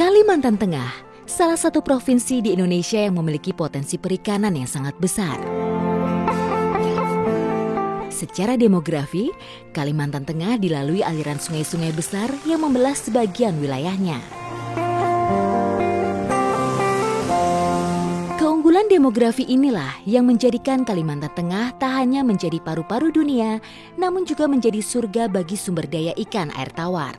Kalimantan Tengah, salah satu provinsi di Indonesia yang memiliki potensi perikanan yang sangat besar. Secara demografi, Kalimantan Tengah dilalui aliran sungai-sungai besar yang membelah sebagian wilayahnya. Keunggulan demografi inilah yang menjadikan Kalimantan Tengah tak hanya menjadi paru-paru dunia, namun juga menjadi surga bagi sumber daya ikan air tawar.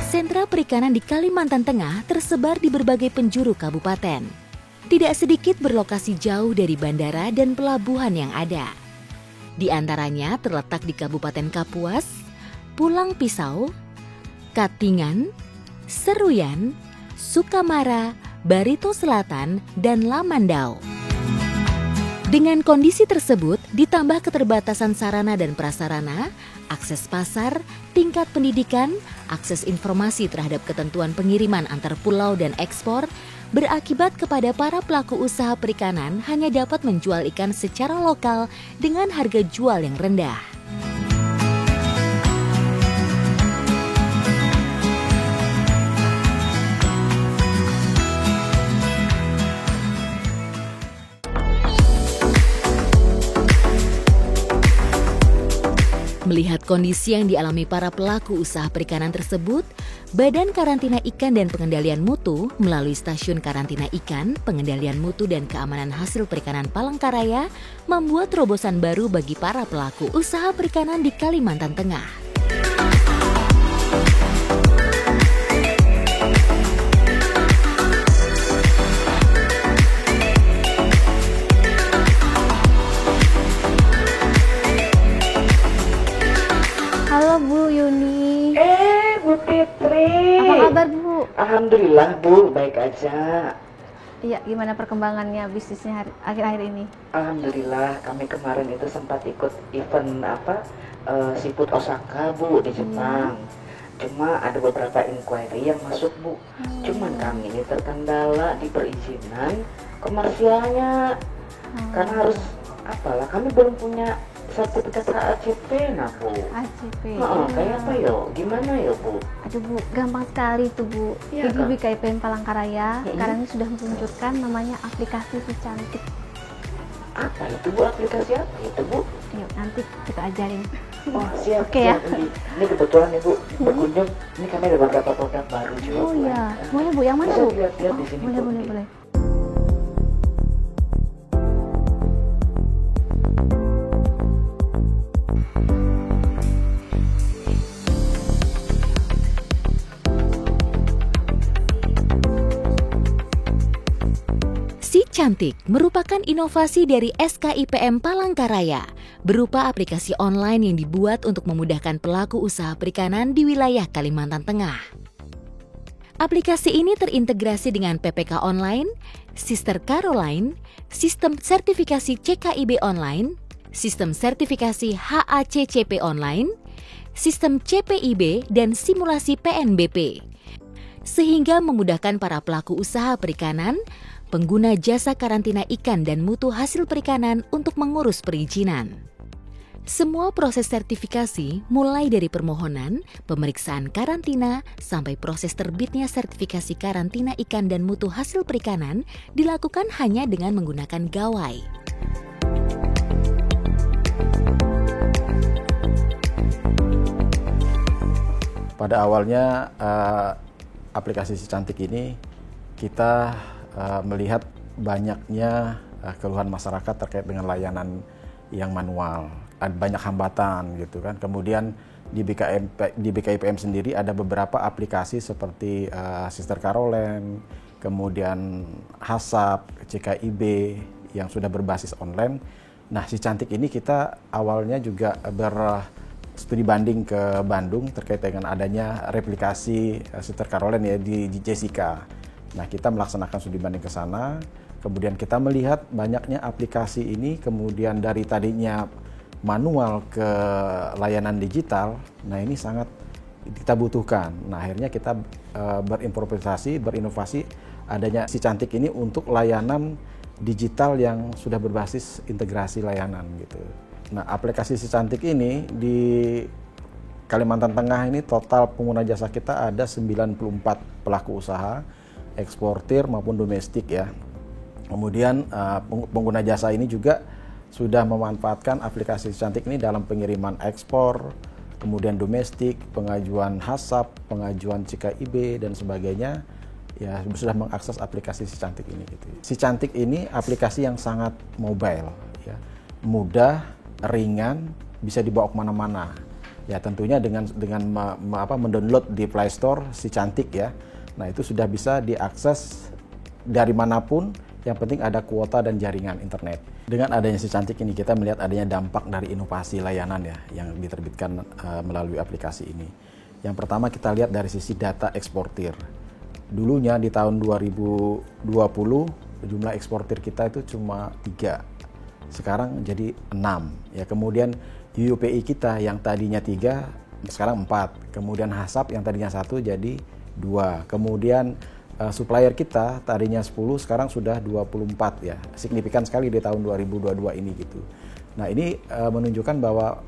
Sentra perikanan di Kalimantan Tengah tersebar di berbagai penjuru kabupaten. Tidak sedikit berlokasi jauh dari bandara dan pelabuhan yang ada. Di antaranya terletak di Kabupaten Kapuas, Pulang Pisau, Katingan, Seruyan, Sukamara, Barito Selatan, dan Lamandau. Dengan kondisi tersebut, ditambah keterbatasan sarana dan prasarana, akses pasar, tingkat pendidikan, akses informasi terhadap ketentuan pengiriman antar pulau dan ekspor, berakibat kepada para pelaku usaha perikanan hanya dapat menjual ikan secara lokal dengan harga jual yang rendah. Melihat kondisi yang dialami para pelaku usaha perikanan tersebut, Badan Karantina Ikan dan Pengendalian Mutu melalui Stasiun Karantina Ikan, Pengendalian Mutu dan Keamanan Hasil Perikanan Palangkaraya membuat terobosan baru bagi para pelaku usaha perikanan di Kalimantan Tengah. Halo Bu Yuni. Bu Fitri. Apa kabar Bu? Alhamdulillah Bu, baik aja. Iya, gimana perkembangannya bisnisnya akhir-akhir ini? Alhamdulillah, kami kemarin itu sempat ikut event Seafood Osaka Bu di Jepang. Cuma ada beberapa inquiry yang masuk Bu. Cuman kami ini terkendala di perizinan komersialnya. Karena harus kami belum punya sertifikat HACP nah Bu. HACP. Kayak apa yo? Gimana yo Bu? Aduh Bu, gampang sekali itu Bu. Iya, Jadi BKIPM Palangkaraya sekarang ini sudah meluncurkan namanya aplikasi Si Cantik. Apa itu Bu? Aplikasi apa itu Bu? Yuk, nanti kita ajarin. Wah siap. Oke ya. Ini kebetulan nih Bu, berkunjung. Ini kami ada beberapa produk baru juga. Oh iya, boleh Bu. Yang mana Bu? Lihat di sini. Boleh. Si Cantik merupakan inovasi dari SKIPM Palangkaraya, berupa aplikasi online yang dibuat untuk memudahkan pelaku usaha perikanan di wilayah Kalimantan Tengah. Aplikasi ini terintegrasi dengan PPK Online, Sister Caroline, Sistem Sertifikasi CKIB Online, Sistem Sertifikasi HACCP Online, Sistem CPIB, dan simulasi PNBP. Sehingga memudahkan para pelaku usaha perikanan, pengguna jasa karantina ikan dan mutu hasil perikanan untuk mengurus perizinan. Semua proses sertifikasi mulai dari permohonan, pemeriksaan karantina, sampai proses terbitnya sertifikasi karantina ikan dan mutu hasil perikanan dilakukan hanya dengan menggunakan gawai. Pada awalnya aplikasi Si Cantik ini kita melihat banyaknya keluhan masyarakat terkait dengan layanan yang manual, ada banyak hambatan gitu kan. Kemudian di BKIPM sendiri ada beberapa aplikasi seperti Sister Caroline, kemudian HASAP, CKIB yang sudah berbasis online. Nah, Si Cantik ini kita awalnya juga studi banding ke Bandung terkait dengan adanya replikasi Sister Caroline ya di Jessica. Nah, kita melaksanakan studi banding ke sana, kemudian kita melihat banyaknya aplikasi ini, kemudian dari tadinya manual ke layanan digital, nah ini sangat kita butuhkan. Nah akhirnya kita berinovasi adanya Si Cantik ini untuk layanan digital yang sudah berbasis integrasi layanan gitu. Nah aplikasi Si Cantik ini di Kalimantan Tengah ini total pengguna jasa kita ada 94 pelaku usaha, eksportir maupun domestik ya. Kemudian pengguna jasa ini juga sudah memanfaatkan aplikasi Si Cantik ini dalam pengiriman ekspor, kemudian domestik, pengajuan HASAP, pengajuan CKIB dan sebagainya, ya sudah mengakses aplikasi Si Cantik ini gitu. Si Cantik ini aplikasi yang sangat mobile ya. Mudah, ringan, bisa dibawa kemana-mana. Ya tentunya dengan mendownload di Play Store Si Cantik ya. Nah itu sudah bisa diakses dari manapun, yang penting ada kuota dan jaringan internet. Dengan adanya Si Cantik ini kita melihat adanya dampak dari inovasi layanan ya yang diterbitkan melalui aplikasi ini. Yang pertama kita lihat dari sisi data eksportir. Dulunya di tahun 2020 jumlah eksportir kita itu cuma 3. Sekarang jadi 6 ya. Kemudian UPI kita yang tadinya 3 sekarang 4. Kemudian HASAP yang tadinya 1 jadi 2. Kemudian supplier kita tadinya 10 sekarang sudah 24 ya. Signifikan sekali di tahun 2022 ini gitu. Nah, ini menunjukkan bahwa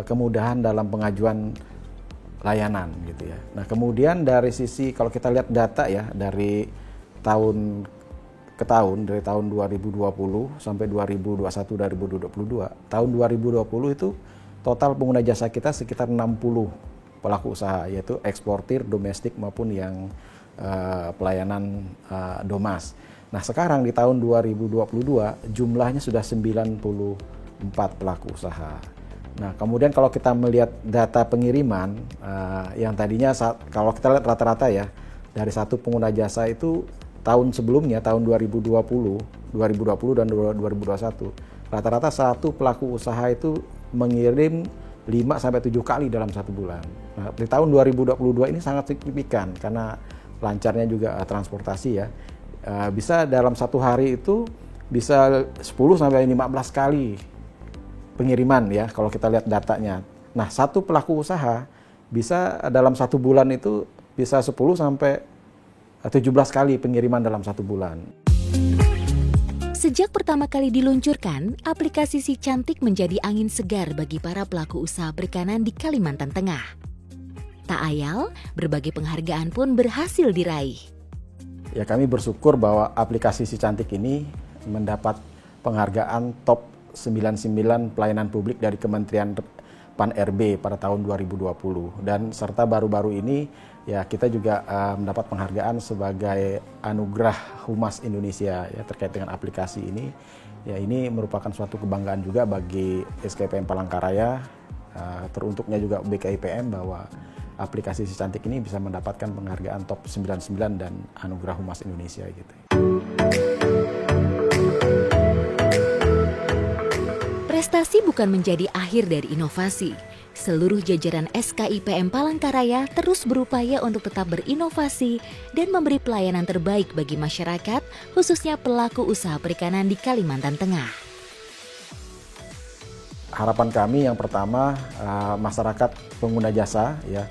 kemudahan dalam pengajuan layanan gitu ya. Nah, kemudian dari sisi kalau kita lihat data ya dari tahun ke tahun, dari tahun 2020 sampai 2021 2022. Tahun 2020 itu total pengguna jasa kita sekitar 60 pelaku usaha, yaitu eksportir, domestik maupun yang pelayanan domas. Nah sekarang di tahun 2022 jumlahnya sudah 94 pelaku usaha. Nah kemudian kalau kita melihat data pengiriman yang tadinya kalau kita lihat rata-rata ya dari satu pengguna jasa itu tahun sebelumnya tahun 2020 dan 2021 rata-rata satu pelaku usaha itu mengirim 5-7 kali dalam satu bulan. Nah, di tahun 2022 ini sangat signifikan karena lancarnya juga transportasi ya. Bisa dalam satu hari itu bisa 10-15 kali pengiriman ya kalau kita lihat datanya. Nah, satu pelaku usaha bisa dalam satu bulan itu bisa 10-17 kali pengiriman dalam satu bulan. Sejak pertama kali diluncurkan, aplikasi Si Cantik menjadi angin segar bagi para pelaku usaha perikanan di Kalimantan Tengah. Tak ayal, berbagai penghargaan pun berhasil diraih. Ya kami bersyukur bahwa aplikasi Si Cantik ini mendapat penghargaan top 99 pelayanan publik dari Kementerian Pan-RB pada tahun 2020. Dan serta baru-baru ini ya kita juga mendapat penghargaan sebagai anugerah Humas Indonesia ya terkait dengan aplikasi ini. Ya ini merupakan suatu kebanggaan juga bagi SKIPM Palangkaraya, teruntuknya juga BKIPM bahwa aplikasi Si Cantik ini bisa mendapatkan penghargaan top 99 dan anugerah Humas Indonesia gitu. Prestasi bukan menjadi akhir dari inovasi. Seluruh jajaran SKIPM Palangkaraya terus berupaya untuk tetap berinovasi dan memberi pelayanan terbaik bagi masyarakat, khususnya pelaku usaha perikanan di Kalimantan Tengah. Harapan kami yang pertama, masyarakat pengguna jasa ya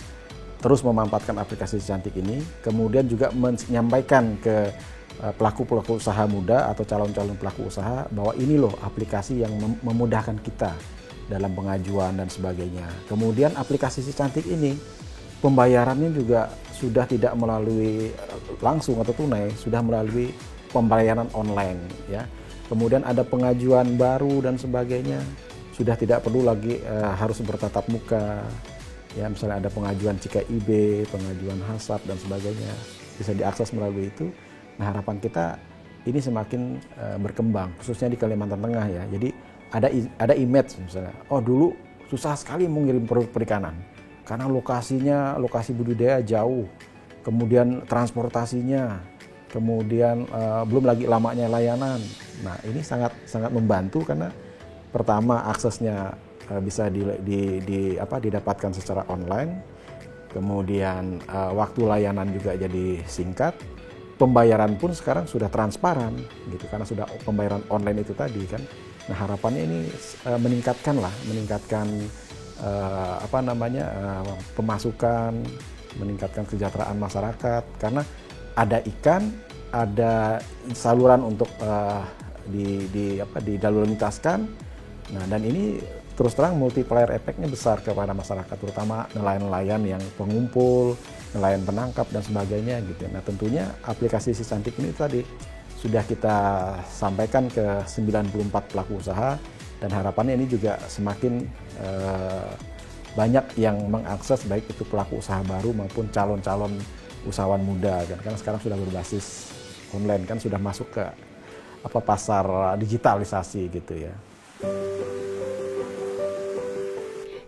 terus memanfaatkan aplikasi Si Cantik ini, kemudian juga menyampaikan ke pelaku-pelaku usaha muda atau calon-calon pelaku usaha bahwa ini loh aplikasi yang memudahkan kita dalam pengajuan dan sebagainya. Kemudian aplikasi Si Cantik ini pembayarannya juga sudah tidak melalui langsung atau tunai, sudah melalui pembayaran online ya. Kemudian ada pengajuan baru dan sebagainya, sudah tidak perlu lagi harus bertatap muka. Ya, misalnya ada pengajuan CKIB, pengajuan HASAP dan sebagainya, bisa diakses melalui itu. Nah, harapan kita ini semakin berkembang, khususnya di Kalimantan Tengah ya. Jadi ada image misalnya, oh dulu susah sekali mengirim produk perikanan karena lokasi budidaya jauh, kemudian transportasinya, kemudian belum lagi lamanya layanan. Nah, ini sangat membantu karena pertama aksesnya bisa didapatkan secara online, kemudian waktu layanan juga jadi singkat, pembayaran pun sekarang sudah transparan gitu karena sudah pembayaran online itu tadi kan. Nah, harapannya ini meningkatkan pemasukan, meningkatkan kesejahteraan masyarakat, karena ada ikan, ada saluran untuk dilalu lintaskan. Nah, dan ini terus terang multiplier efeknya besar kepada masyarakat, terutama nelayan-nelayan yang pengumpul, nelayan penangkap dan sebagainya gitu. Nah, tentunya aplikasi Si Cantik ini tadi sudah kita sampaikan ke 94 pelaku usaha, dan harapannya ini juga semakin banyak yang mengakses, baik itu pelaku usaha baru maupun calon-calon usahawan muda kan, karena sekarang sudah berbasis online kan, sudah masuk ke pasar digitalisasi gitu ya.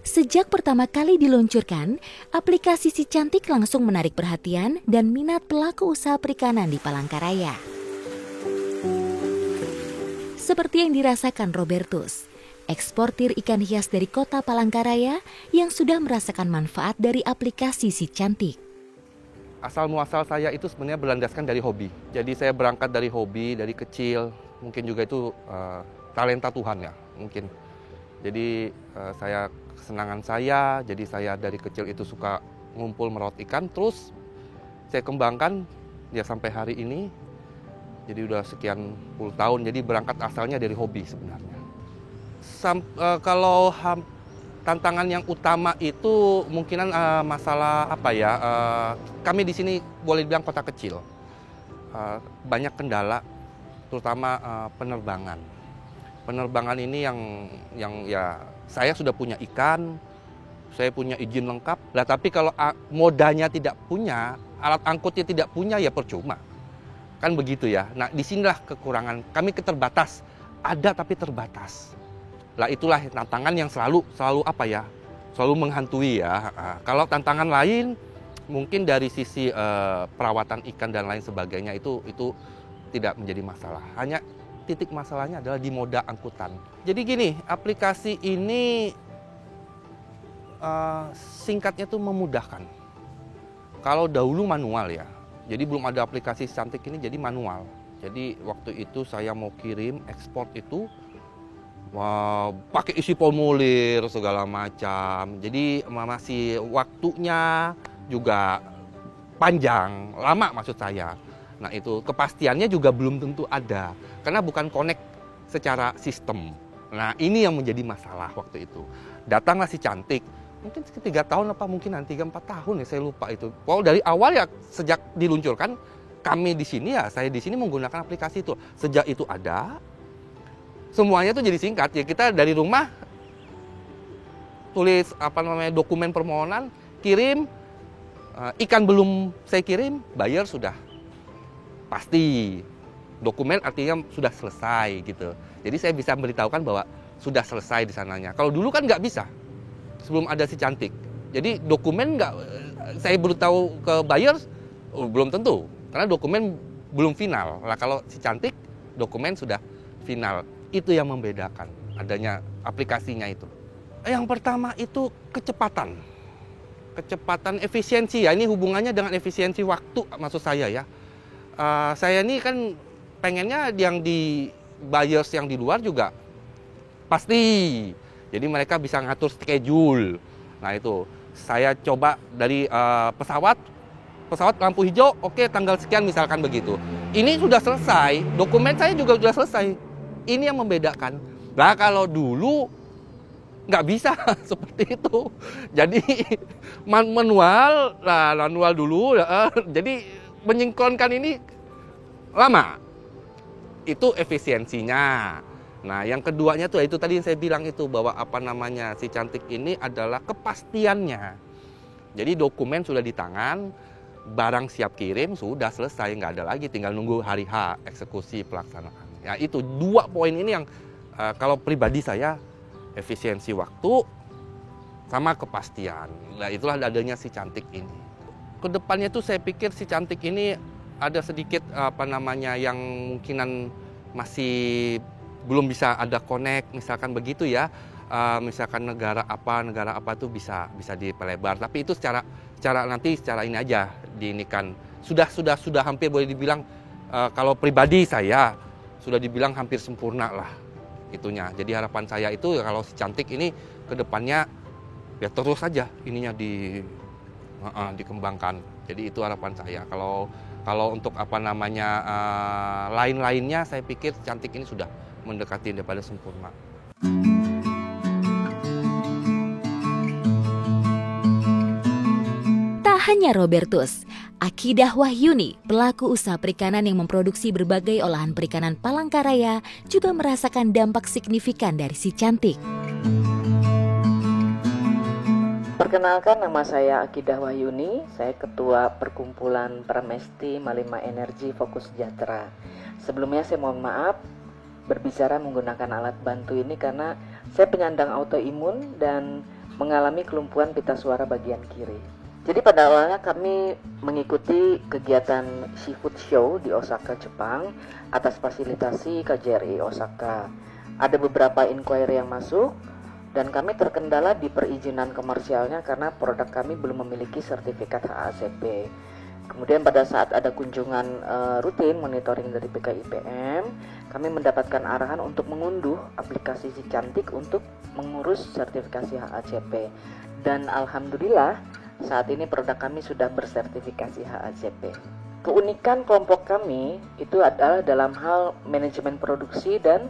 Sejak pertama kali diluncurkan, aplikasi Si Cantik langsung menarik perhatian dan minat pelaku usaha perikanan di Palangkaraya. Seperti yang dirasakan Robertus, eksportir ikan hias dari kota Palangkaraya yang sudah merasakan manfaat dari aplikasi Si Cantik. Asal muasal saya itu sebenarnya berlandaskan dari hobi. Jadi saya berangkat dari hobi, dari kecil. Mungkin juga itu talenta Tuhan ya, mungkin. Jadi saya kesenangan saya, jadi saya dari kecil itu suka ngumpul merawat ikan. Terus saya kembangkan ya sampai hari ini. Jadi udah sekian puluh tahun, jadi berangkat asalnya dari hobi sebenarnya. Kalau tantangan yang utama itu mungkinan masalah kami di sini boleh dibilang kota kecil. Banyak kendala, terutama penerbangan. Penerbangan ini yang ya saya sudah punya ikan, saya punya izin lengkap. Lah tapi kalau modanya tidak punya, alat angkutnya tidak punya, ya percuma. Kan begitu ya. Nah, disinilah kekurangan. Kami keterbatas, ada tapi terbatas. Lah itulah tantangan yang selalu menghantui ya. Kalau tantangan lain mungkin dari sisi perawatan ikan dan lain sebagainya itu tidak menjadi masalah. Hanya titik masalahnya adalah di moda angkutan. Jadi gini, aplikasi ini singkatnya tuh memudahkan. Kalau dahulu manual ya. Jadi belum ada aplikasi Si Cantik ini, jadi manual. Jadi waktu itu saya mau kirim ekspor itu pakai isi formulir segala macam. Jadi masih waktunya juga panjang, lama maksud saya. Nah itu kepastiannya juga belum tentu ada, karena bukan connect secara sistem. Nah ini yang menjadi masalah waktu itu. Datanglah Si Cantik, mungkin 3 tahun apa mungkin 3-4 tahun ya, saya lupa itu. Dari awal ya, sejak diluncurkan kami di sini ya, saya di sini menggunakan aplikasi itu. Sejak itu ada, semuanya tuh jadi singkat. Ya kita dari rumah tulis dokumen permohonan, kirim, ikan belum saya kirim, bayar sudah pasti. Dokumen artinya sudah selesai gitu. Jadi saya bisa memberitahukan bahwa sudah selesai di sananya. Kalau dulu kan nggak bisa. Sebelum ada Si Cantik. Jadi dokumen saya beritahu ke buyer, belum tentu. Karena dokumen belum final. Nah kalau Si Cantik, dokumen sudah final. Itu yang membedakan adanya aplikasinya itu. Yang pertama itu kecepatan. Kecepatan efisiensi ya, ini hubungannya dengan efisiensi waktu maksud saya ya. Saya ini kan pengennya yang di buyers yang di luar juga pasti. Jadi mereka bisa ngatur schedule. Nah itu, saya coba dari pesawat lampu hijau, oke tanggal sekian misalkan begitu. Ini sudah selesai, dokumen saya juga sudah selesai. Ini yang membedakan. Nah kalau dulu nggak bisa seperti itu. Jadi manual dulu. Jadi menyinkronkan ini lama. Itu efisiensinya. Nah, yang keduanya tuh itu tadi yang saya bilang itu, bahwa Si Cantik ini adalah kepastiannya. Jadi dokumen sudah di tangan, barang siap kirim, sudah selesai, nggak ada lagi, tinggal nunggu hari H eksekusi pelaksanaan. Ya itu 2 poin ini yang kalau pribadi saya, efisiensi waktu sama kepastian. Nah, itulah adanya Si Cantik ini. Kedepannya tuh saya pikir Si Cantik ini ada sedikit yang mungkinan masih belum bisa ada connect, misalkan begitu ya. Misalkan negara apa tuh bisa dipelebar. Tapi itu secara ini aja diinikan. Sudah hampir boleh dibilang kalau pribadi saya sudah dibilang hampir sempurna lah. itunya. Jadi harapan saya itu ya kalau si cantik ini ke depannya ya terus saja ininya dikembangkan. Jadi itu harapan saya. Kalau untuk lain-lainnya saya pikir cantik ini sudah mendekati daripada sempurna. Tak hanya Robertus, Akidah Wahyuni, pelaku usaha perikanan yang memproduksi berbagai olahan perikanan Palangkaraya, juga merasakan dampak signifikan dari si cantik. Perkenalkan, nama saya Akidah Wahyuni, saya Ketua Perkumpulan Pramesti Malima Energi Fokus Sejahtera. Sebelumnya saya mohon maaf berbicara menggunakan alat bantu ini karena saya penyandang autoimun dan mengalami kelumpuhan pita suara bagian kiri. Jadi pada awalnya kami mengikuti kegiatan seafood show di Osaka, Jepang atas fasilitasi KJRI Osaka. Ada beberapa inquiry yang masuk dan kami terkendala di perizinan komersialnya karena produk kami belum memiliki sertifikat HACP. Kemudian pada saat ada kunjungan rutin monitoring dari BKIPM, kami mendapatkan arahan untuk mengunduh aplikasi Si Cantik untuk mengurus sertifikasi HACP. Dan alhamdulillah saat ini produk kami sudah bersertifikasi HACP. Keunikan kelompok kami itu adalah dalam hal manajemen produksi dan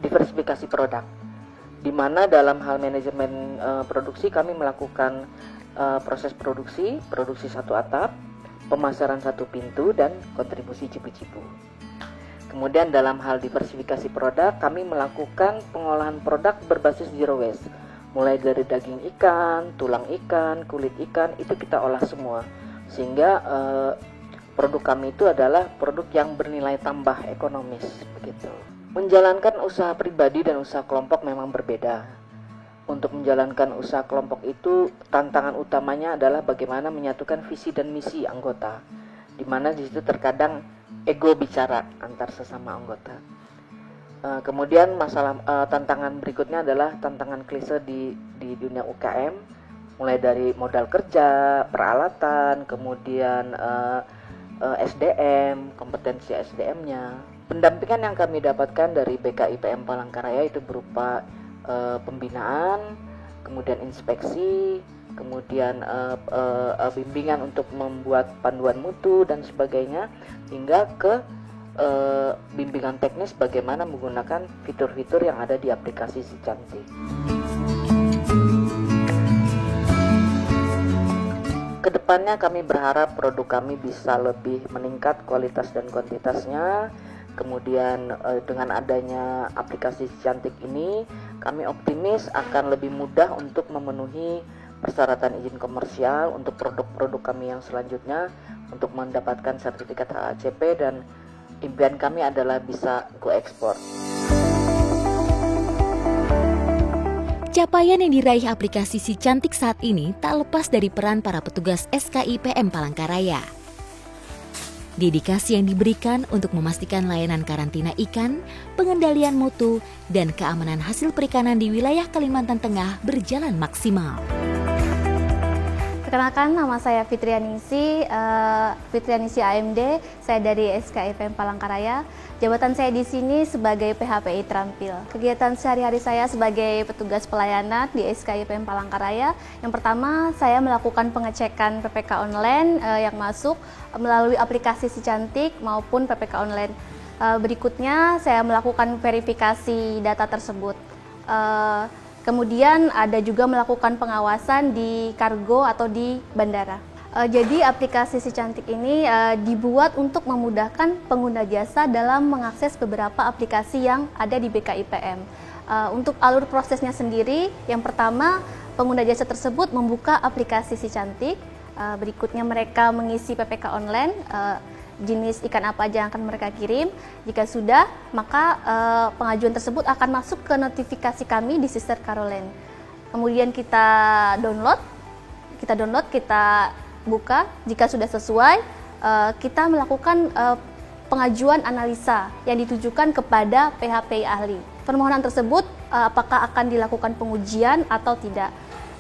diversifikasi produk. Di mana dalam hal manajemen produksi kami melakukan proses produksi satu atap, pemasaran satu pintu, dan kontribusi cipu-cipu. Kemudian dalam hal diversifikasi produk, kami melakukan pengolahan produk berbasis zero waste. Mulai dari daging ikan, tulang ikan, kulit ikan, itu kita olah semua. Sehingga produk kami itu adalah produk yang bernilai tambah ekonomis, begitu. Menjalankan usaha pribadi dan usaha kelompok memang berbeda. Untuk menjalankan usaha kelompok itu, tantangan utamanya adalah bagaimana menyatukan visi dan misi anggota, di mana di situ terkadang ego bicara antar sesama anggota. Kemudian tantangan berikutnya adalah tantangan klise di dunia UKM, mulai dari modal kerja, peralatan, kemudian SDM, kompetensi SDM-nya. Pendampingan yang kami dapatkan dari BKIPM Palangkaraya itu berupa pembinaan, kemudian inspeksi, kemudian bimbingan untuk membuat panduan mutu dan sebagainya, hingga ke bimbingan teknis bagaimana menggunakan fitur-fitur yang ada di aplikasi Si Cantik. Kedepannya kami berharap produk kami bisa lebih meningkat kualitas dan kuantitasnya. Kemudian dengan adanya aplikasi Si Cantik ini, kami optimis akan lebih mudah untuk memenuhi persyaratan izin komersial untuk produk-produk kami yang selanjutnya untuk mendapatkan sertifikat HACP, dan impian kami adalah bisa go ekspor. Capaian yang diraih aplikasi Si Cantik saat ini tak lepas dari peran para petugas SKIPM Palangkaraya. Dedikasi yang diberikan untuk memastikan layanan karantina ikan, pengendalian mutu, dan keamanan hasil perikanan di wilayah Kalimantan Tengah berjalan maksimal. Perkenalkan, nama saya Fitrianingsi AMD. Saya dari SKIPM Palangkaraya. Jabatan saya di sini sebagai PHPI Terampil. Kegiatan sehari-hari saya sebagai petugas pelayanan di SKIPM Palangkaraya, yang pertama saya melakukan pengecekan PPK online yang masuk melalui aplikasi Si Cantik maupun PPK online. Berikutnya saya melakukan verifikasi data tersebut. Kemudian ada juga melakukan pengawasan di kargo atau di bandara. Jadi aplikasi Si Cantik ini dibuat untuk memudahkan pengguna jasa dalam mengakses beberapa aplikasi yang ada di BKIPM. Untuk alur prosesnya sendiri, yang pertama pengguna jasa tersebut membuka aplikasi Si Cantik. Berikutnya mereka mengisi PPK online, jenis ikan apa aja yang akan mereka kirim. Jika sudah, maka pengajuan tersebut akan masuk ke notifikasi kami di Sister Caroline. Kemudian kita download, kita buka. Jika sudah sesuai, kita melakukan pengajuan analisa yang ditujukan kepada PHPI ahli. Permohonan tersebut apakah akan dilakukan pengujian atau tidak.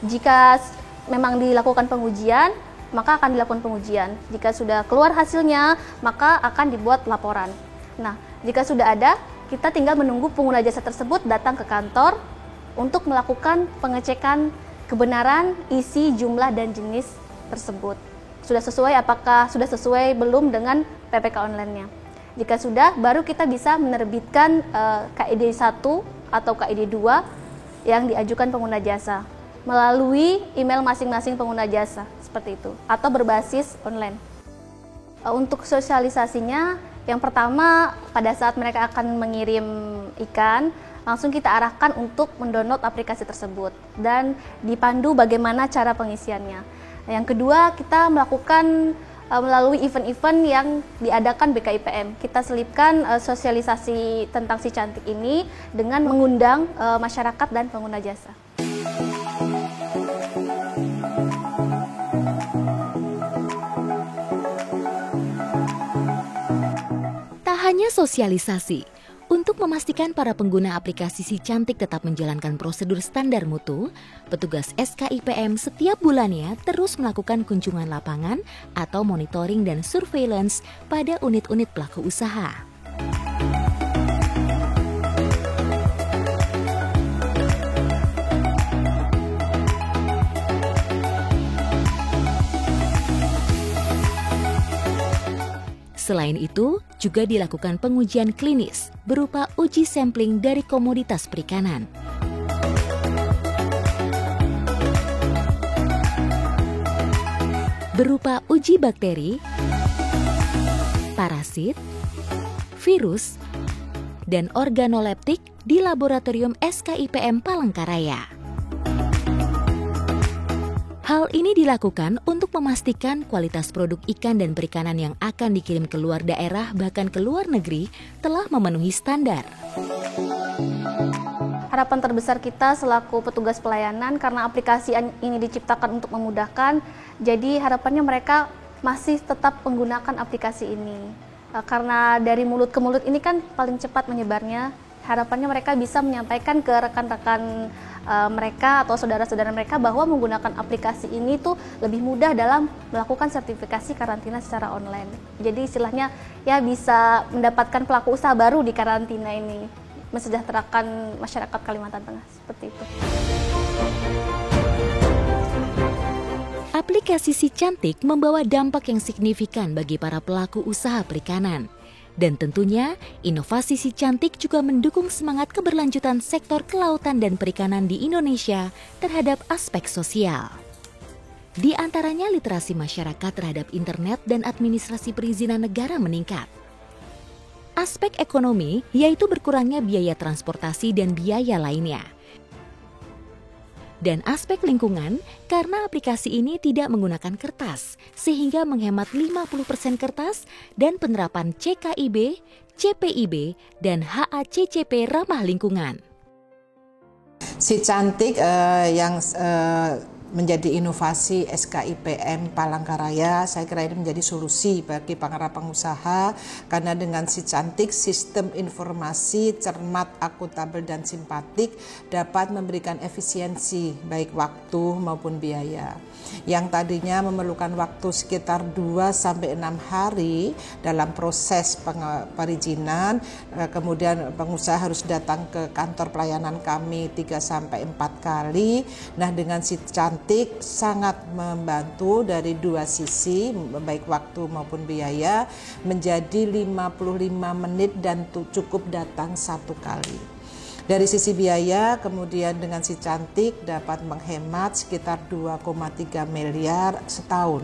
Jika memang dilakukan pengujian, maka akan dilakukan pengujian. Jika sudah keluar hasilnya, maka akan dibuat laporan. Nah, jika sudah ada, Kita tinggal menunggu pengguna jasa tersebut datang ke kantor untuk melakukan pengecekan kebenaran isi, jumlah, dan jenis tersebut. Apakah sudah sesuai belum dengan PPK online-nya. Jika sudah, baru kita bisa menerbitkan KID 1 atau KID 2 yang diajukan pengguna jasa melalui email masing-masing pengguna jasa, seperti itu, atau berbasis online. Untuk sosialisasinya, yang pertama pada saat mereka akan mengirim ikan, langsung kita arahkan untuk mendownload aplikasi tersebut dan dipandu bagaimana cara pengisiannya. Yang kedua, kita melakukan melalui event-event yang diadakan BKIPM. Kita selipkan sosialisasi tentang si cantik ini dengan mengundang masyarakat dan pengguna jasa. Tak hanya sosialisasi, untuk memastikan para pengguna aplikasi Si Cantik tetap menjalankan prosedur standar mutu, petugas SKIPM setiap bulannya terus melakukan kunjungan lapangan atau monitoring dan surveillance pada unit-unit pelaku usaha. Selain itu, juga dilakukan pengujian klinis berupa uji sampling dari komoditas perikanan. Berupa uji bakteri, parasit, virus, dan organoleptik di laboratorium SKIPM Palangkaraya. Hal ini dilakukan untuk memastikan kualitas produk ikan dan perikanan yang akan dikirim ke luar daerah bahkan ke luar negeri telah memenuhi standar. Harapan terbesar kita selaku petugas pelayanan karena aplikasi ini diciptakan untuk memudahkan, jadi harapannya mereka masih tetap menggunakan aplikasi ini. Karena dari mulut ke mulut ini kan paling cepat menyebarnya, harapannya mereka bisa menyampaikan ke rekan-rekan mereka atau saudara-saudara mereka bahwa menggunakan aplikasi ini tuh lebih mudah dalam melakukan sertifikasi karantina secara online. Jadi istilahnya ya bisa mendapatkan pelaku usaha baru di karantina ini, mensejahterakan masyarakat Kalimantan Tengah, seperti itu. Aplikasi Si Cantik membawa dampak yang signifikan bagi para pelaku usaha perikanan. Dan tentunya, inovasi Si Cantik juga mendukung semangat keberlanjutan sektor kelautan dan perikanan di Indonesia terhadap aspek sosial. Di antaranya literasi masyarakat terhadap internet dan administrasi perizinan negara meningkat. Aspek ekonomi yaitu berkurangnya biaya transportasi dan biaya lainnya. Dan aspek lingkungan karena aplikasi ini tidak menggunakan kertas sehingga menghemat 50% kertas dan penerapan CKIB, CPIB, dan HACCP ramah lingkungan. Si Cantik yang menjadi inovasi SKIPM Palangkaraya, saya kira ini menjadi solusi bagi para pengusaha karena dengan Si Cantik sistem informasi cermat, akuntabel dan simpatik dapat memberikan efisiensi baik waktu maupun biaya. Yang tadinya memerlukan waktu sekitar 2-6 hari dalam proses perizinan, kemudian pengusaha harus datang ke kantor pelayanan kami 3-4 kali. Nah, dengan Si Cantik sangat membantu dari dua sisi, baik waktu maupun biaya, menjadi 55 menit dan cukup datang 1 kali. Dari sisi biaya, kemudian dengan Si Cantik dapat menghemat sekitar 2,3 miliar setahun.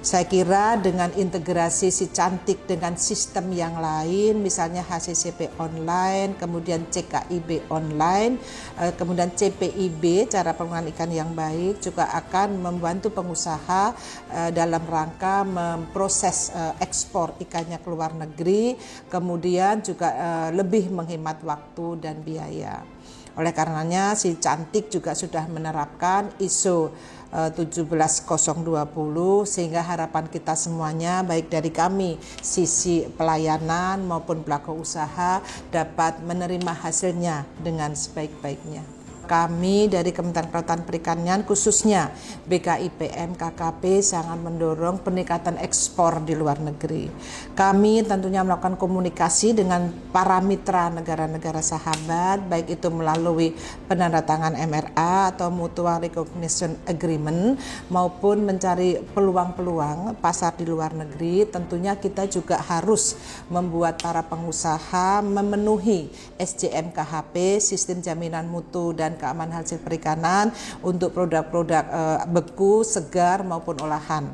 Saya kira dengan integrasi Si Cantik dengan sistem yang lain, misalnya HACCP online, kemudian CKIB online, kemudian CPIB, cara pengelolaan ikan yang baik, juga akan membantu pengusaha dalam rangka memproses ekspor ikannya ke luar negeri, kemudian juga lebih menghemat waktu dan biaya. Oleh karenanya Si Cantik juga sudah menerapkan ISO 17020 sehingga harapan kita semuanya baik dari kami sisi pelayanan maupun pelaku usaha dapat menerima hasilnya dengan sebaik-baiknya. Kami dari Kementerian Kelautan Perikanan khususnya BKIPM KKP sangat mendorong peningkatan ekspor di luar negeri. Kami tentunya melakukan komunikasi dengan para mitra negara-negara sahabat, baik itu melalui penandatangan MRA atau Mutual Recognition Agreement maupun mencari peluang-peluang pasar di luar negeri. Tentunya kita juga harus membuat para pengusaha memenuhi SJM KHP, Sistem Jaminan Mutu dan Keamanan Hasil Perikanan untuk produk-produk beku, segar maupun olahan.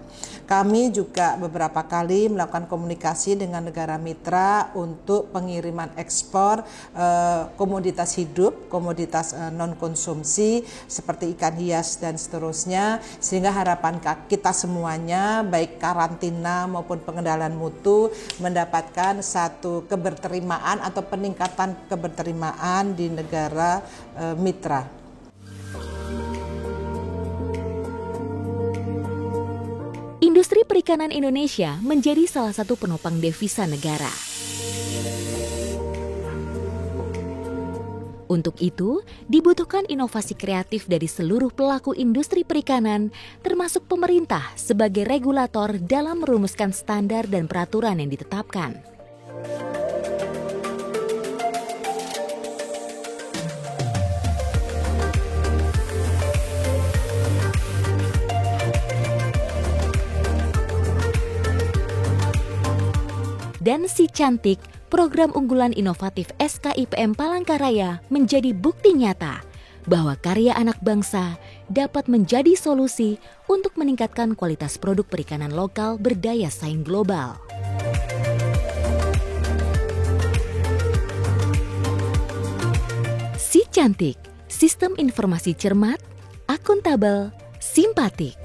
Kami juga beberapa kali melakukan komunikasi dengan negara mitra untuk pengiriman ekspor komoditas hidup, komoditas non-konsumsi seperti ikan hias dan seterusnya, sehingga harapan kita semuanya baik karantina maupun pengendalian mutu mendapatkan satu keberterimaan atau peningkatan keberterimaan di negara mitra. Industri perikanan Indonesia menjadi salah satu penopang devisa negara. Untuk itu, dibutuhkan inovasi kreatif dari seluruh pelaku industri perikanan, termasuk pemerintah sebagai regulator dalam merumuskan standar dan peraturan yang ditetapkan. Dan Si Cantik, program unggulan inovatif SKIPM Palangkaraya menjadi bukti nyata bahwa karya anak bangsa dapat menjadi solusi untuk meningkatkan kualitas produk perikanan lokal berdaya saing global. Si Cantik, sistem informasi cermat, akuntabel, simpatik.